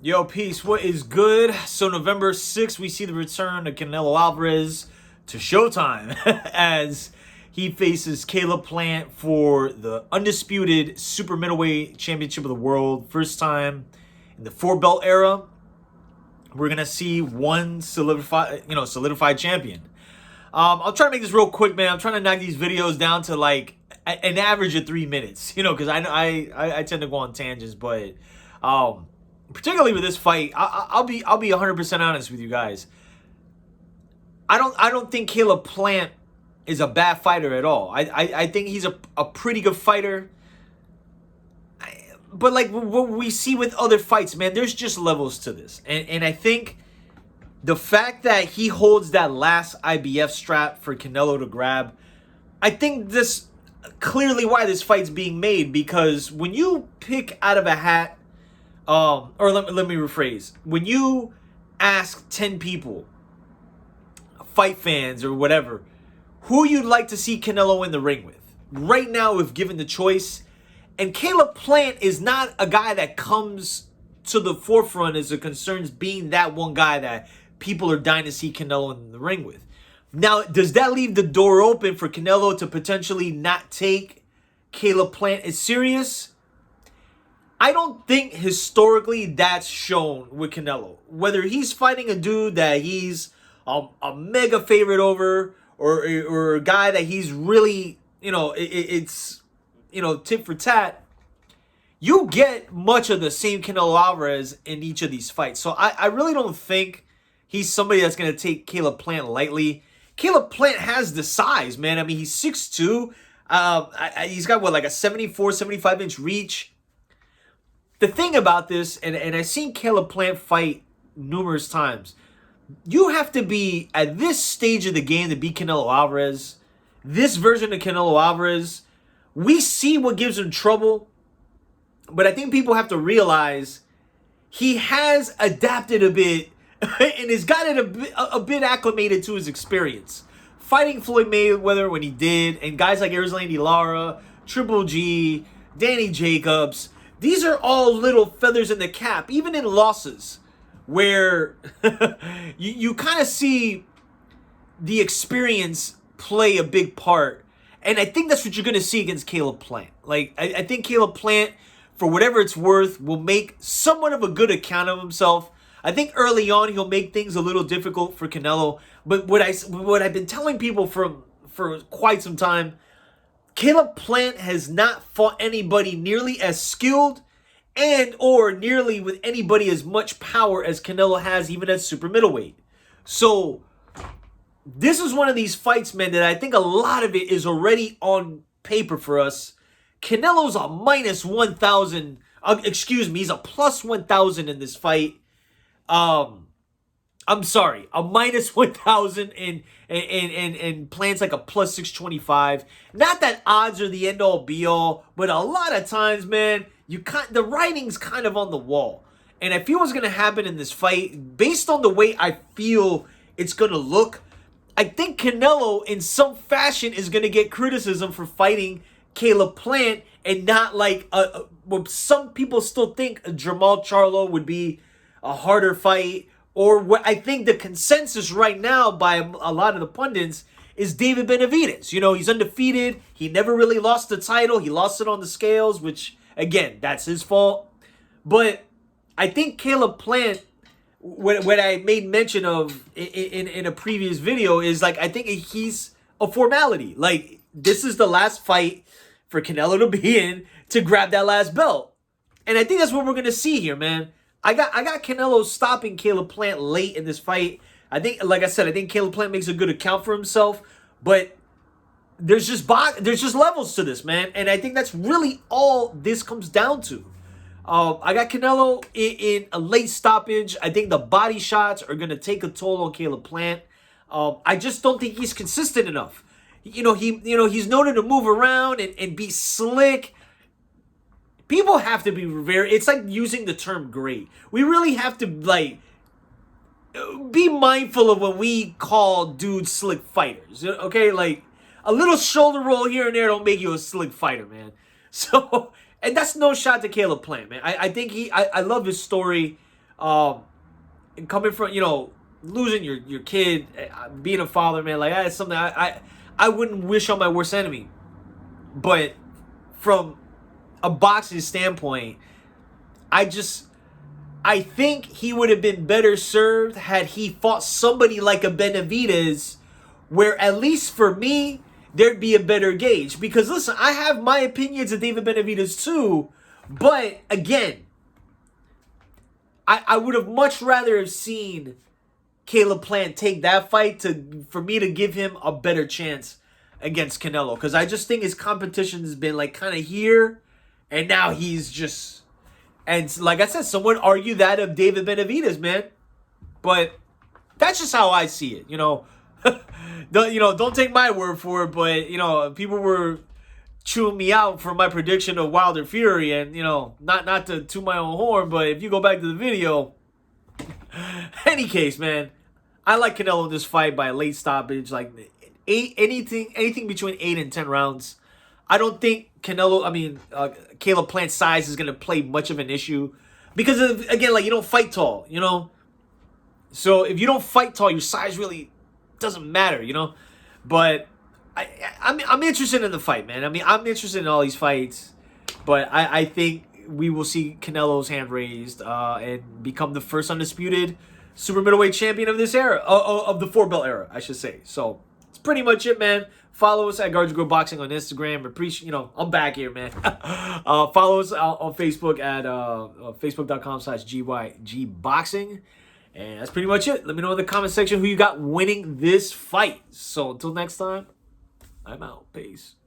Yo, peace. What is good? So November 6th, we see the return of Canelo Alvarez to Showtime as he faces Caleb Plant for the undisputed super middleweight championship of the world. First time in the four belt era. We're gonna see one solidified champion. I'll try to make this real quick, man. I'm trying to knock these videos down to like an average of 3 minutes, because I tend to go on tangents, but particularly with this fight, I'll be 100% honest with you guys. I don't think Caleb Plant is a bad fighter at all. I think he's a pretty good fighter. But like what we see with other fights, man, there's just levels to this. And I think the fact that he holds that last IBF strap for Canelo to grab, I think this clearly why this fight's being made, because when you pick out of a hat, or let me rephrase. When you ask 10 people, fight fans or whatever, who you'd like to see Canelo in the ring with, right now, if given the choice, and Caleb Plant is not a guy that comes to the forefront as it concerns being that one guy that people are dying to see Canelo in the ring with. Now, does that leave the door open for Canelo to potentially not take Caleb Plant as serious? I don't think historically that's shown with Canelo. Whether he's fighting a dude that he's a mega favorite over, or a guy that he's really, it's tit for tat, you get much of the same Canelo Alvarez in each of these fights. So I really don't think he's somebody that's going to take Caleb Plant lightly. Caleb Plant has the size, man. I mean, he's 6'2". He's got, like a 74, 75-inch reach. The thing about this, and I've seen Caleb Plant fight numerous times, you have to be at this stage of the game to beat Canelo Alvarez. This version of Canelo Alvarez, we see what gives him trouble, but I think people have to realize he has adapted a bit and has gotten a bit acclimated to his experience. Fighting Floyd Mayweather when he did, and guys like Erislandy Lara, Triple G, Danny Jacobs, these are all little feathers in the cap, even in losses, where you kind of see the experience play a big part. And I think that's what you're going to see against Caleb Plant. Like, I think Caleb Plant, for whatever it's worth, will make somewhat of a good account of himself. I think early on he'll make things a little difficult for Canelo. But what I've been telling people for quite some time, Caleb Plant has not fought anybody nearly as skilled and or nearly with anybody as much power as Canelo has, even at super middleweight. So this is one of these fights, man, that I think a lot of it is already on paper for us. Canelo's a minus 1,000. He's a plus 1,000 in this fight. I'm sorry, a minus 1,000 and Plant's like a plus 625. Not that odds are the end all be all, but a lot of times, man, the writing's kind of on the wall. And I feel what's gonna happen in this fight, based on the way I feel it's gonna look, I think Canelo in some fashion is gonna get criticism for fighting Caleb Plant, and not like what some people still think a Jamal Charlo would be a harder fight. Or what I think the consensus right now by a lot of the pundits is David Benavidez. He's undefeated. He never really lost the title. He lost it on the scales, which, again, that's his fault. But I think Caleb Plant, what I made mention of in a previous video, is like, I think he's a formality. Like, this is the last fight for Canelo to be in to grab that last belt. And I think that's what we're going to see here, man. I got Canelo stopping Caleb Plant late in this fight. I think, like I said, I think Caleb Plant makes a good account for himself, but there's just levels to this, man. And I think that's really all this comes down to. I got Canelo in a late stoppage. I think the body shots are going to take a toll on Caleb Plant. I just don't think he's consistent enough. He's known to move around and be slick. People have to be it's like using the term great. We really have to, like, be mindful of when we call dudes slick fighters. Okay? Like, a little shoulder roll here and there don't make you a slick fighter, man. So, and that's no shot to Caleb Plant, man. I think I love his story. And coming from, losing your kid, being a father, man, like that's something I wouldn't wish on my worst enemy. But from a boxing standpoint, I think he would have been better served had he fought somebody like a Benavidez, where at least for me, there'd be a better gauge. Because listen, I have my opinions of David Benavidez too, but again, I would have much rather have seen Caleb Plant take that fight for me to give him a better chance against Canelo. Because I just think his competition has been like kind of here, and now he's just... And like I said, someone argued that of David Benavidez, man. But that's just how I see it, Don't take my word for it, but, people were chewing me out for my prediction of Wilder Fury. And, not to toot my own horn, but if you go back to the video... Any case, man, I like Canelo in this fight by a late stoppage, like anything between 8 and 10 rounds. I don't think Caleb Plant's size is gonna play much of an issue because again, like you don't fight tall, So if you don't fight tall, your size really doesn't matter, But I'm interested in the fight, man. I'm interested in all these fights, but I think we will see Canelo's hand raised and become the first undisputed super middleweight champion of this era, of the 4-belt era, I should say. So it's pretty much it, man. Follow us at Guards Grow Boxing on Instagram. Appreciate, I'm back here, man. Follow us on Facebook at facebook.com/GYGBoxing. And that's pretty much it. Let me know in the comment section who you got winning this fight. So until next time, I'm out. Peace.